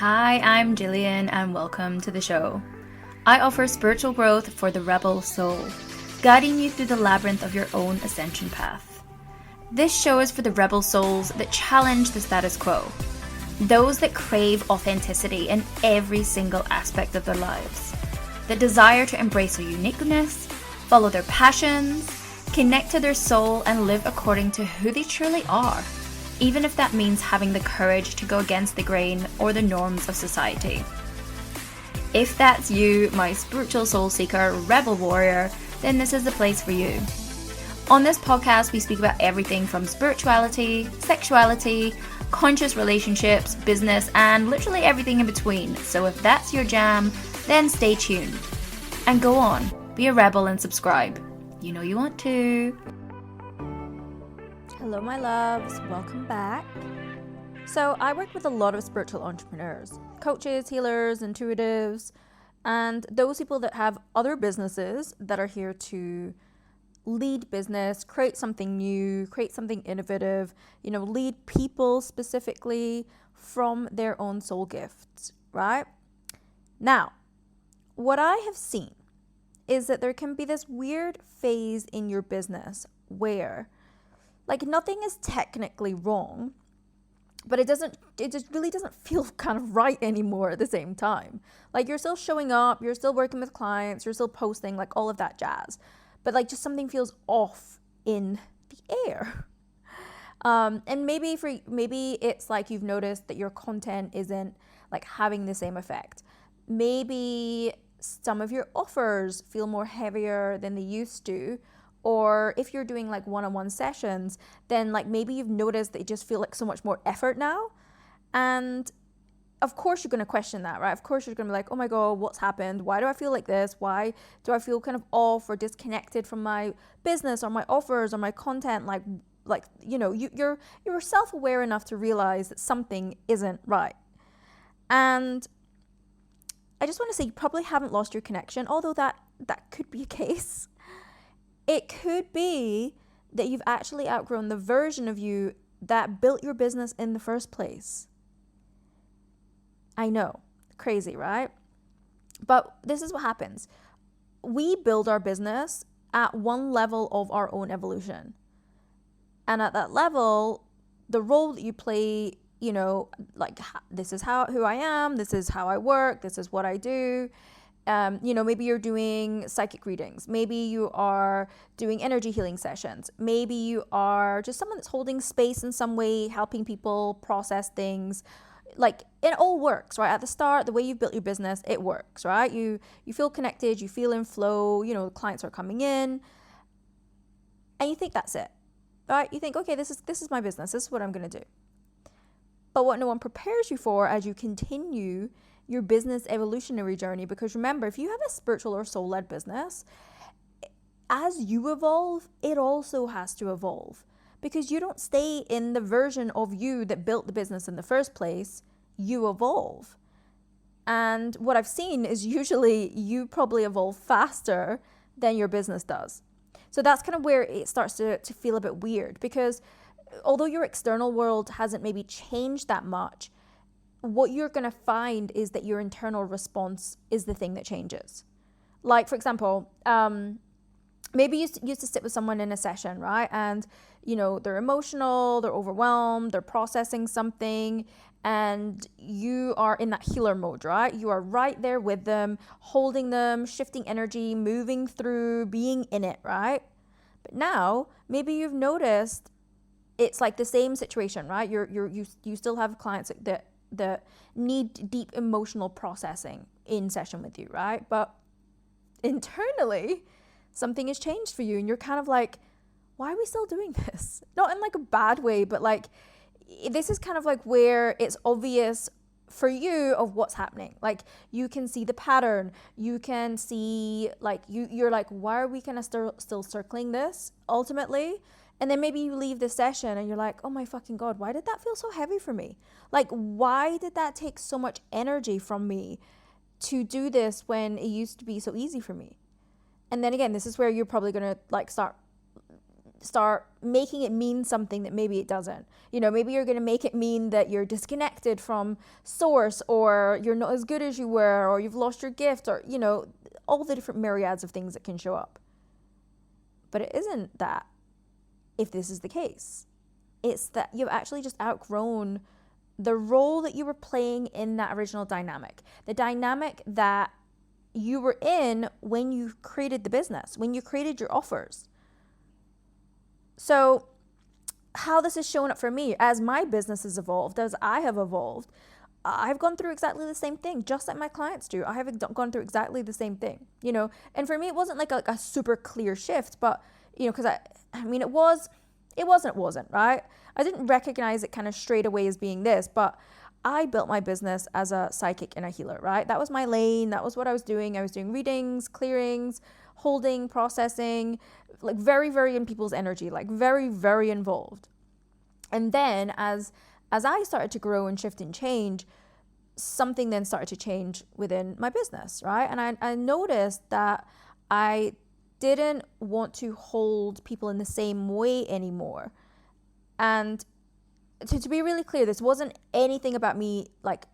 Hi, I'm Jillian and welcome to the show. I offer spiritual growth for the rebel soul, guiding you through the labyrinth of your own ascension path. This show is for the rebel souls that challenge the status quo, those that crave authenticity in every single aspect of their lives, that desire to embrace their uniqueness, follow their passions, connect to their soul, and live according to who they truly are, even if that means having the courage to go against the grain or the norms of society. If that's you, my spiritual soul seeker, rebel warrior, then this is the place for you. On this podcast, we speak about everything from spirituality, sexuality, conscious relationships, business, and literally everything in between. So if that's your jam, then stay tuned. And go on, be a rebel and subscribe. You know you want to. Hello, my loves. Welcome back. So I work with a lot of spiritual entrepreneurs, coaches, healers, intuitives, and those people that have other businesses that are here to lead business, create something new, create something innovative, lead people specifically from their own soul gifts, right? Now, what I have seen is that there can be this weird phase in your business where nothing is technically wrong, but it just really doesn't feel kind of right anymore at the same time. You're still showing up, you're still working with clients, you're still posting, all of that jazz. But just something feels off in the air. And maybe it's you've noticed that your content isn't having the same effect. Maybe some of your offers feel more heavier than they used to. Or if you're doing one-on-one sessions, then maybe you've noticed that you just feel so much more effort now. And of course you're going to question that, right? Of course you're going to be oh my God, what's happened? Why do I feel like this? Why do I feel kind of off or disconnected from my business or my offers or my content? You're self-aware enough to realize that something isn't right. And I just want to say you probably haven't lost your connection, although that could be a case. It could be that you've actually outgrown the version of you that built your business in the first place. I know, crazy, right? But this is what happens. We build our business at one level of our own evolution. And at that level, the role that you play, this is who I am, this is how I work, this is what I do. Maybe you're doing psychic readings. Maybe you are doing energy healing sessions. Maybe you are just someone that's holding space in some way, helping people process things. It all works, right? At the start, the way you've built your business, it works, right? You feel connected, you feel in flow, clients are coming in, and you think that's it, right? You think, okay, this is my business. This is what I'm going to do. But what no one prepares you for as you continue your business evolutionary journey, because remember, if you have a spiritual or soul-led business, as you evolve, it also has to evolve, because you don't stay in the version of you that built the business in the first place. You evolve. And what I've seen is usually you probably evolve faster than your business does. So that's kind of where it starts to feel a bit weird, because although your external world hasn't maybe changed that much, what you're going to find is that your internal response is the thing that changes. For example, maybe you used to sit with someone in a session, right? And, they're emotional, they're overwhelmed, they're processing something, and you are in that healer mode, right? You are right there with them, holding them, shifting energy, moving through, being in it, right? But now, maybe you've noticed it's the same situation, right? You still have clients that need deep emotional processing in session with you, right? But internally, something has changed for you, and you're kind of why are we still doing this? Not in a bad way, but this is kind of where it's obvious for you of what's happening. You can see the pattern. You can see you're why are we kind of still circling this ultimately? And then maybe you leave the session and you're oh my fucking God, why did that feel so heavy for me? Why did that take so much energy from me to do this when it used to be so easy for me? And then again, this is where you're probably going to start start making it mean something that maybe it doesn't. Maybe you're going to make it mean that you're disconnected from source, or you're not as good as you were, or you've lost your gift, or, all the different myriads of things that can show up. But it isn't that, if this is the case. It's that you've actually just outgrown the role that you were playing in that original dynamic. The dynamic that you were in when you created the business, when you created your offers. So how this has shown up for me as my business has evolved, as I have evolved, I've gone through exactly the same thing, just like my clients do. I have gone through exactly the same thing, and for me, it wasn't like a super clear shift, but, because it wasn't, right? I didn't recognize it kind of straight away as being this, but I built my business as a psychic and a healer, right? That was my lane. That was what I was doing. I was doing readings, clearings, holding, processing, like very, very in people's energy, like very, very involved. And then as I started to grow and shift and change, something then started to change within my business, right? And I noticed that I didn't want to hold people in the same way anymore. And to be really clear, this wasn't anything about me like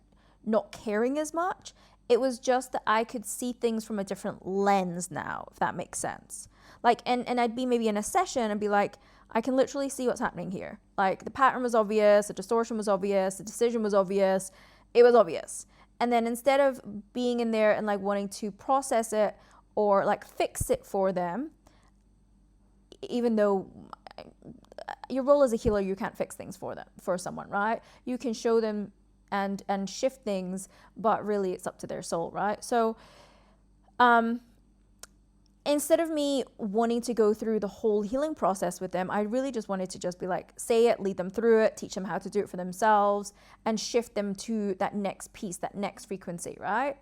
not caring as much. It was just that I could see things from a different lens now, if that makes sense. Like, and I'd be maybe in a session and be like, I can literally see what's happening here. Like, the pattern was obvious, the distortion was obvious, the decision was obvious, it was obvious. And then instead of being in there and like wanting to process it or like fix it for them, even though your role as a healer, you can't fix things for someone, right? You can show them and shift things, but really it's up to their soul, right? So instead of me wanting to go through the whole healing process with them, I really just wanted to just be like, say it, lead them through it, teach them how to do it for themselves, and shift them to that next piece, that next frequency, right?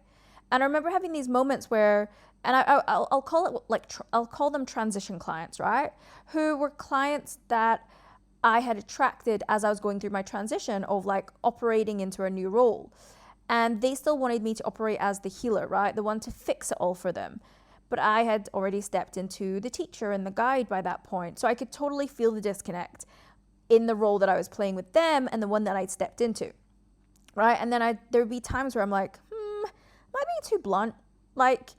And I remember having these moments where, and I'll call it like, I'll call them transition clients, right? Who were clients that I had attracted as I was going through my transition of like operating into a new role. And they still wanted me to operate as the healer, right? The one to fix it all for them. But I had already stepped into the teacher and the guide by that point. So I could totally feel the disconnect in the role that I was playing with them and the one that I'd stepped into, right? And then there would be times where I'm like, am I being too blunt? Like,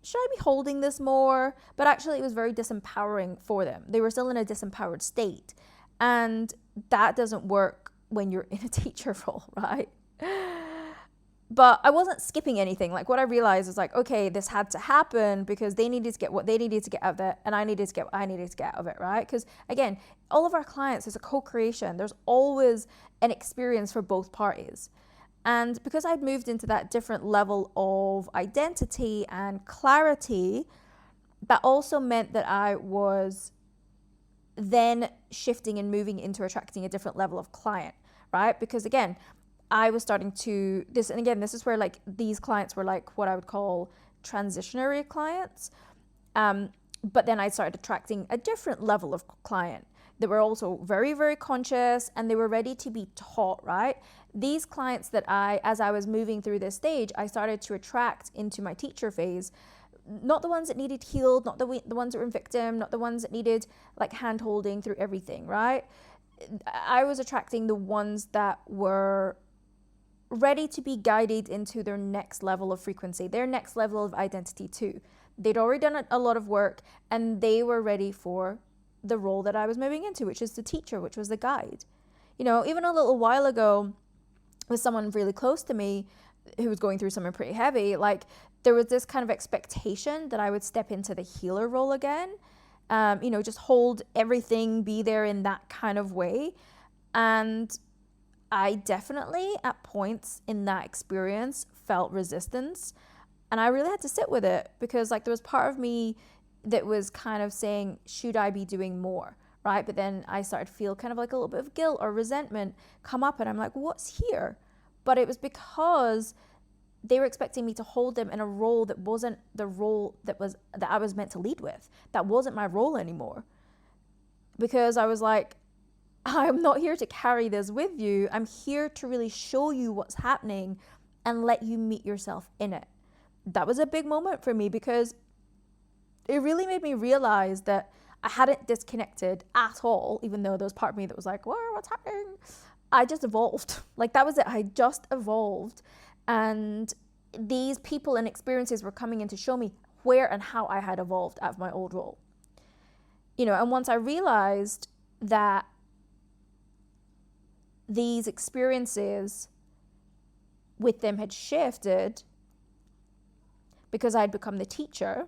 should I be holding this more? But actually it was very disempowering for them. They were still in a disempowered state. And that doesn't work when you're in a teacher role, right? But I wasn't skipping anything. Like, what I realized was like, okay, this had to happen because they needed to get what they needed to get out of it, and I needed to get what I needed to get out of it, right? Because again, all of our clients is a co-creation. There's always an experience for both parties. And because I'd moved into that different level of identity and clarity, that also meant that I was then shifting and moving into attracting a different level of client, right? Because again, I was starting to this, and again, this is where like these clients were like what I would call transitionary clients. But then I started attracting a different level of client that were also very, very conscious, and they were ready to be taught, right? These clients that as I was moving through this stage, I started to attract into my teacher phase, not the ones that needed healed, not the ones that were in victim, not the ones that needed like hand holding through everything, right? I was attracting the ones that were ready to be guided into their next level of frequency, their next level of identity too. They'd already done a lot of work, and they were ready for the role that I was moving into, which is the teacher, which was the guide. Even a little while ago with someone really close to me who was going through something pretty heavy, like there was this kind of expectation that I would step into the healer role again, just hold everything, be there in that kind of way. And I definitely at points in that experience felt resistance, and I really had to sit with it because like there was part of me that was kind of saying, should I be doing more, right? But then I started to feel kind of like a little bit of guilt or resentment come up, and I'm like, what's here? But it was because they were expecting me to hold them in a role that wasn't the role that I was meant to lead with. That wasn't my role anymore. Because I was like, I'm not here to carry this with you. I'm here to really show you what's happening and let you meet yourself in it. That was a big moment for me because it really made me realize that I hadn't disconnected at all, even though there was part of me that was like, whoa, what's happening? I just evolved. Like, that was it. I just evolved. And these people and experiences were coming in to show me where and how I had evolved out of my old role. And once I realized that these experiences with them had shifted because I'd become the teacher,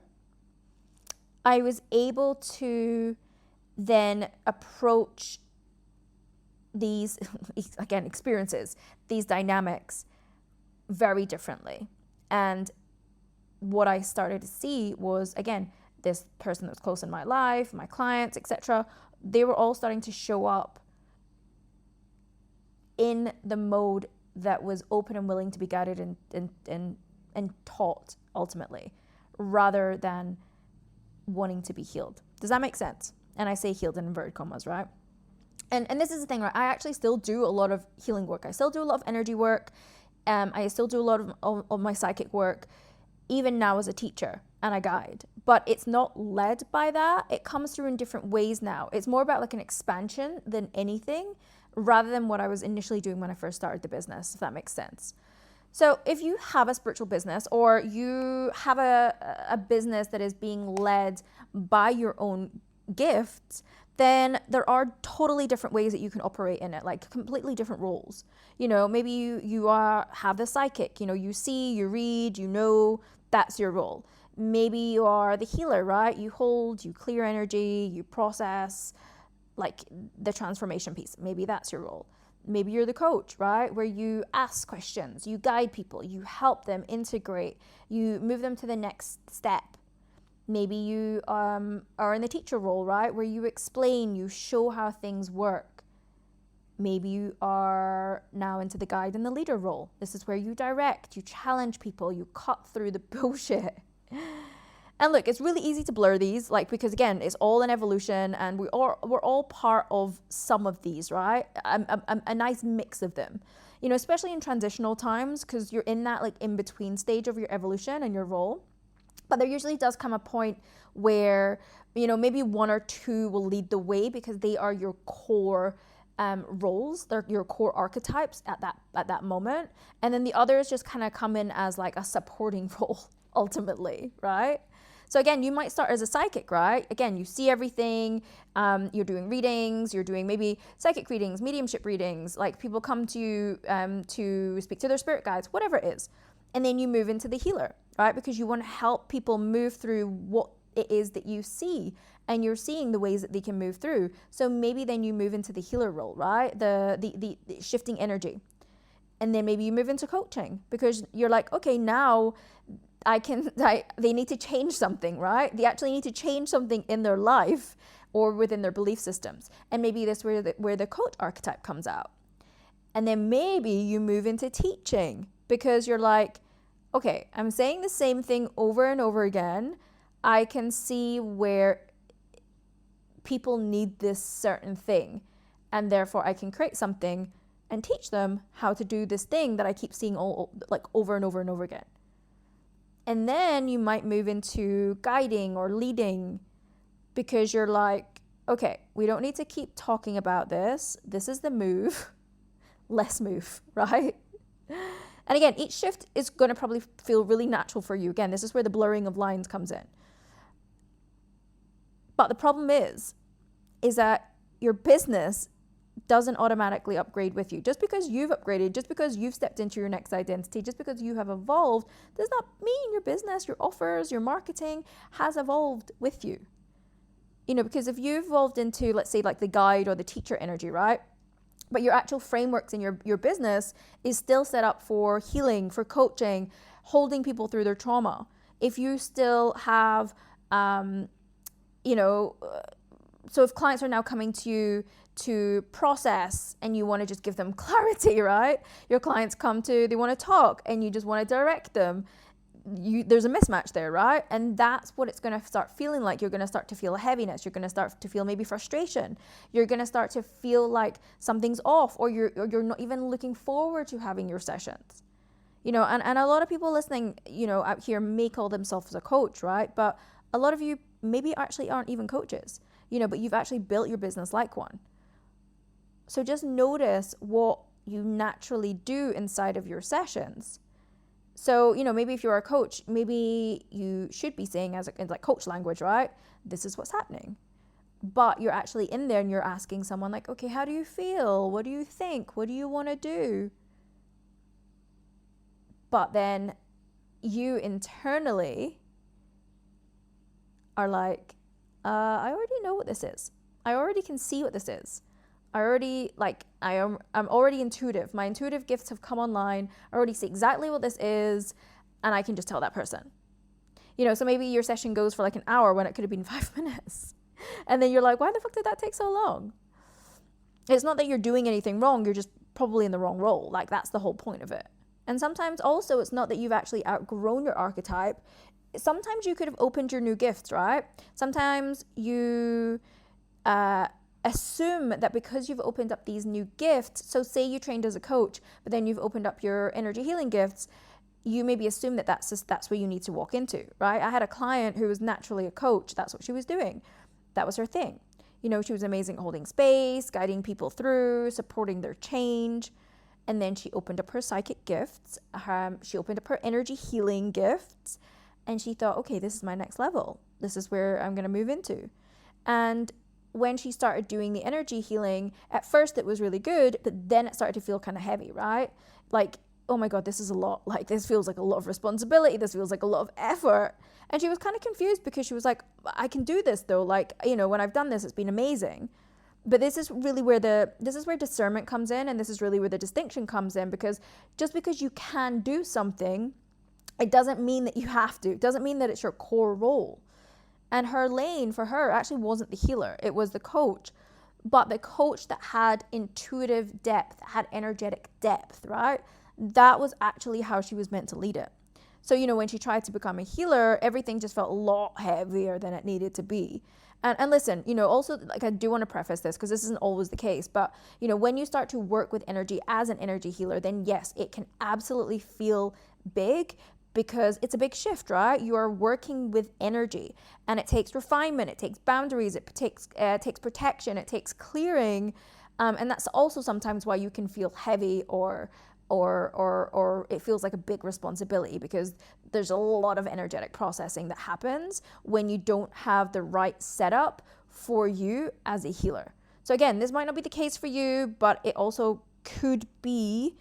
I was able to then approach these, again, experiences, these dynamics very differently. And what I started to see was, again, this person that was close in my life, my clients, etc., they were all starting to show up in the mode that was open and willing to be guided and taught ultimately, rather than wanting to be healed. Does that make sense? And I say healed in inverted commas, right? And this is the thing, right? I actually still do a lot of healing work. I still do a lot of energy work. I still do a lot of my psychic work, even now as a teacher and a guide. But it's not led by that. It comes through in different ways now. It's more about like an expansion than anything, rather than what I was initially doing when I first started the business, if that makes sense. So if you have a spiritual business, or you have a business that is being led by your own gifts, then there are totally different ways that you can operate in it, like completely different roles. Maybe you have the psychic, you see, you read, that's your role. Maybe you are the healer, right? You hold, you clear energy, you process, like the transformation piece. Maybe that's your role. Maybe you're the coach, right? Where you ask questions, you guide people, you help them integrate, you move them to the next step. Maybe you are in the teacher role, right? Where you explain, you show how things work. Maybe you are now into the guide and the leader role. This is where you direct, you challenge people, you cut through the bullshit. And look, it's really easy to blur these, because again, it's all an evolution, and we're all part of some of these, right? A nice mix of them, especially in transitional times, because you're in that in between stage of your evolution and your role. But there usually does come a point where, maybe one or two will lead the way because they are your core roles, they're your core archetypes at that moment. And then the others just kind of come in as like a supporting role ultimately, right? So again, you might start as a psychic, right? Again, you see everything, you're doing readings, you're doing maybe psychic readings, mediumship readings, like people come to you to speak to their spirit guides, whatever it is. And then you move into the healer, right? Because you want to help people move through what it is that you see, and you're seeing the ways that they can move through. So maybe then you move into the healer role, right? The shifting energy. And then maybe you move into coaching because you're like, okay, now they need to change something, right? They actually need to change something in their life or within their belief systems. And maybe that's where the coach archetype comes out. And then maybe you move into teaching because you're like, okay, I'm saying the same thing over and over again. I can see where people need this certain thing, and therefore I can create something and teach them how to do this thing that I keep seeing over and over and over again. And then you might move into guiding or leading because you're like, okay, we don't need to keep talking about this. This is the move. Let's move, right? And again, each shift is going to probably feel really natural for you. Again, this is where the blurring of lines comes in. But the problem is that your business doesn't automatically upgrade with you. Just because you've upgraded, just because you've stepped into your next identity, just because you have evolved, does not mean your business, your offers, your marketing has evolved with you. Because if you've evolved into, let's say, like the guide or the teacher energy, right? But your actual frameworks in your business is still set up for healing, for coaching, holding people through their trauma. If you still have, so if clients are now coming to you to process and you want to just give them clarity, right? Your clients they want to talk and you just want to direct them. There's a mismatch there, right? And that's what it's going to start feeling like. You're going to start to feel a heaviness. You're going to start to feel maybe frustration. You're going to start to feel like something's off, or you're not even looking forward to having your sessions. And a lot of people listening, out here may call themselves a coach, right? But a lot of you maybe actually aren't even coaches. but you've actually built your business like one. So just notice what you naturally do inside of your sessions. So, maybe if you're a coach, maybe you should be saying in like coach language, right? This is what's happening. But you're actually in there and you're asking someone like, okay, how do you feel? What do you think? What do you want to do? But then you internally are like, I already know what this is. I already can see what this is. I'm already intuitive. My intuitive gifts have come online. I already see exactly what this is, and I can just tell that person. So maybe your session goes for like an hour when it could have been 5 minutes. And then you're like, why the fuck did that take so long? It's not that you're doing anything wrong. You're just probably in the wrong role. Like, that's the whole point of it. And sometimes also it's not that you've actually outgrown your archetype. Sometimes you could have opened your new gifts, right? Sometimes you assume that because you've opened up these new gifts, so say you trained as a coach, but then you've opened up your energy healing gifts, you maybe assume that that's where you need to walk into, right? I had a client who was naturally a coach. That's what she was doing. That was her thing. She was amazing at holding space, guiding people through, supporting their change. And then she opened up her psychic gifts. She opened up her energy healing gifts. And she thought, okay, this is my next level. This is where I'm going to move into. And when she started doing the energy healing, at first it was really good, but then it started to feel kind of heavy, right? Like, oh my God, this is a lot. Like, this feels like a lot of responsibility. This feels like a lot of effort. And she was kind of confused because she was like, I can do this though. Like, when I've done this, it's been amazing. But this is really where discernment comes in, and this is really where the distinction comes in, because just because you can do something, it doesn't mean that you have to. It doesn't mean that it's your core role. And her lane for her actually wasn't the healer. It was the coach. But the coach that had intuitive depth, had energetic depth, right? That was actually how she was meant to lead it. So, when she tried to become a healer, everything just felt a lot heavier than it needed to be. And listen, also, like, I do want to preface this because this isn't always the case, but, when you start to work with energy as an energy healer, then yes, it can absolutely feel big because it's a big shift, right? You are working with energy, and it takes refinement, it takes boundaries, it takes protection, it takes clearing. And that's also sometimes why you can feel heavy or it feels like a big responsibility, because there's a lot of energetic processing that happens when you don't have the right setup for you as a healer. So again, this might not be the case for you, but it also could be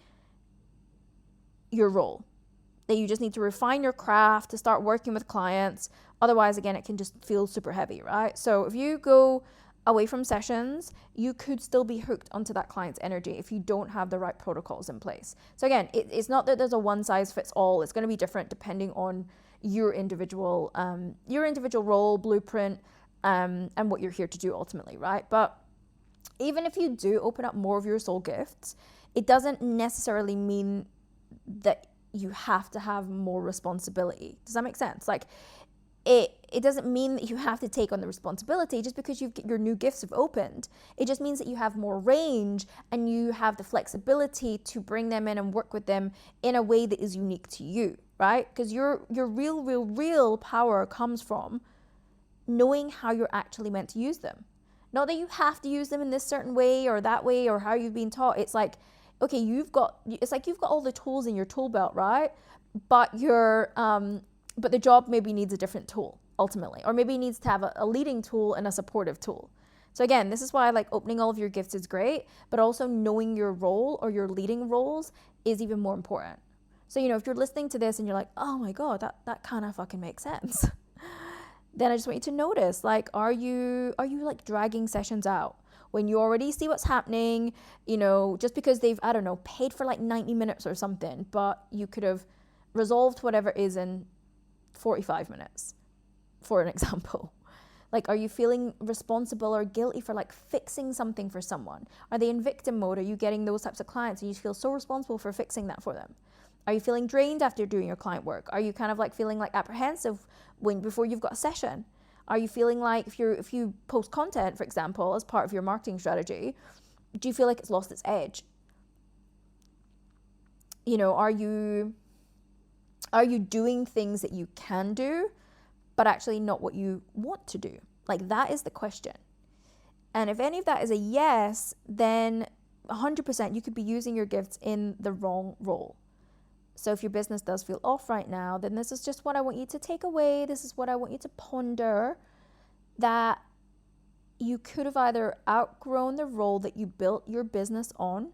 your role, that you just need to refine your craft to start working with clients. Otherwise, again, it can just feel super heavy, right? So if you go away from sessions, you could still be hooked onto that client's energy if you don't have the right protocols in place. So again, it's not that there's a one size fits all. It's going to be different depending on your individual role, blueprint, and what you're here to do ultimately, right? But even if you do open up more of your soul gifts, it doesn't necessarily mean that you have to have more responsibility. Does that make sense? Like, it doesn't mean that you have to take on the responsibility just because your new gifts have opened. It just means that you have more range and you have the flexibility to bring them in and work with them in a way that is unique to you, right? Because your real power comes from knowing how you're actually meant to use them. Not that you have to use them in this certain way or that way or how you've been taught. It's like, okay, you've got all the tools in your tool belt, right? But but the job maybe needs a different tool ultimately, or maybe needs to have a leading tool and a supportive tool. So again, this is why like opening all of your gifts is great, but also knowing your role or your leading roles is even more important. So, if you're listening to this and you're like, oh my God, that kind of fucking makes sense. Then I just want you to notice, like, are you like dragging sessions out when you already see what's happening, just because they've, I don't know, paid for like 90 minutes or something, but you could have resolved whatever is in 45 minutes, for an example. Like, are you feeling responsible or guilty for like fixing something for someone? Are they in victim mode? Are you getting those types of clients and you feel so responsible for fixing that for them? Are you feeling drained after doing your client work? Are you kind of like feeling like apprehensive before you've got a session? Are you feeling like if you post content, for example, as part of your marketing strategy, do you feel like it's lost its edge? Are you doing things that you can do, but actually not what you want to do? Like, that is the question. And if any of that is a yes, then 100% you could be using your gifts in the wrong role. So if your business does feel off right now, then this is just what I want you to take away. This is what I want you to ponder, that you could have either outgrown the role that you built your business on,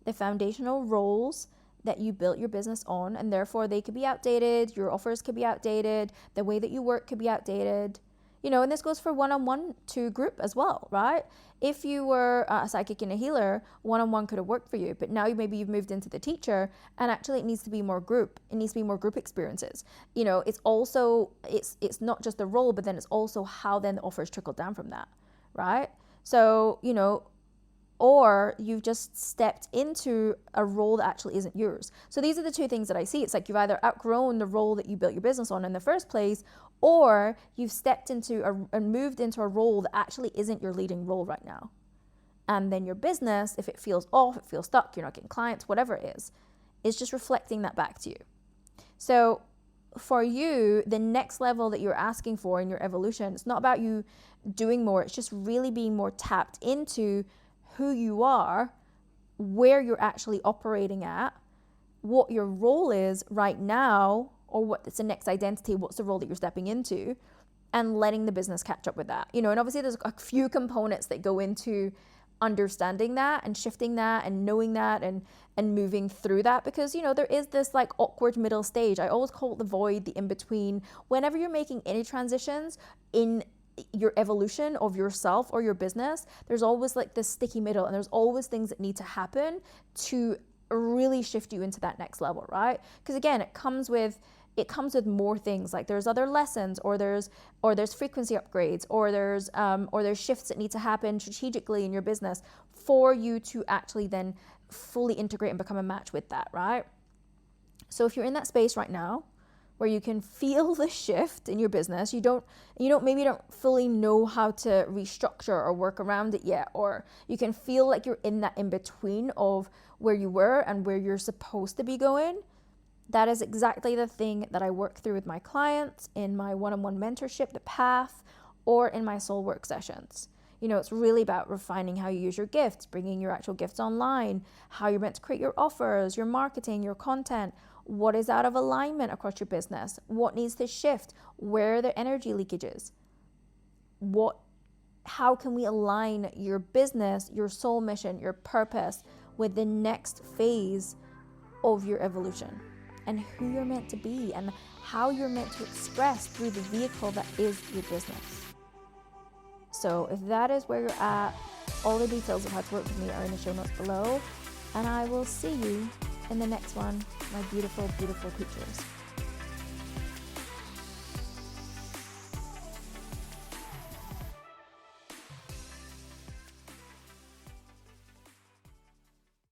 the foundational roles that you built your business on, and therefore they could be outdated, your offers could be outdated, the way that you work could be outdated. And this goes for one-on-one to group as well, right? If you were a psychic and a healer, one-on-one could have worked for you, but now maybe you've moved into the teacher, and actually it needs to be more group. It needs to be more group experiences. It's also, it's not just the role, but then it's also how then the offers trickle down from that, right? So, or you've just stepped into a role that actually isn't yours. So these are the two things that I see. It's like you've either outgrown the role that you built your business on in the first place, or you've stepped into and moved into a role that actually isn't your leading role right now. And then your business, if it feels off, it feels stuck, you're not getting clients, whatever it is just reflecting that back to you. So for you, the next level that you're asking for in your evolution, it's not about you doing more, it's just really being more tapped into who you are, where you're actually operating at, what your role is right now, or what's the next identity, what's the role that you're stepping into, and letting the business catch up with that. And obviously there's a few components that go into understanding that and shifting that and knowing that and moving through that, because there is this like awkward middle stage. I always call it the void, the in-between. Whenever you're making any transitions in your evolution of yourself or your business, there's always like this sticky middle, and there's always things that need to happen to really shift you into that next level, right? Because again, it comes with more things. Like there's other lessons, or there's frequency upgrades, or there's shifts that need to happen strategically in your business for you to actually then fully integrate and become a match with that, right? So if you're in that space right now where you can feel the shift in your business, maybe you don't fully know how to restructure or work around it yet, or you can feel like you're in that in between of where you were and where you're supposed to be going, that is exactly the thing that I work through with my clients in my one-on-one mentorship, the path, or in my soul work sessions. It's really about refining how you use your gifts, bringing your actual gifts online, how you're meant to create your offers, your marketing, your content, what is out of alignment across your business, what needs to shift, where are the energy leakages, how can we align your business, your soul mission, your purpose with the next phase of your evolution, and who you're meant to be and how you're meant to express through the vehicle that is your business. So if that is where you're at, all the details of how to work with me are in the show notes below, and I will see you in the next one, my beautiful, beautiful creatures.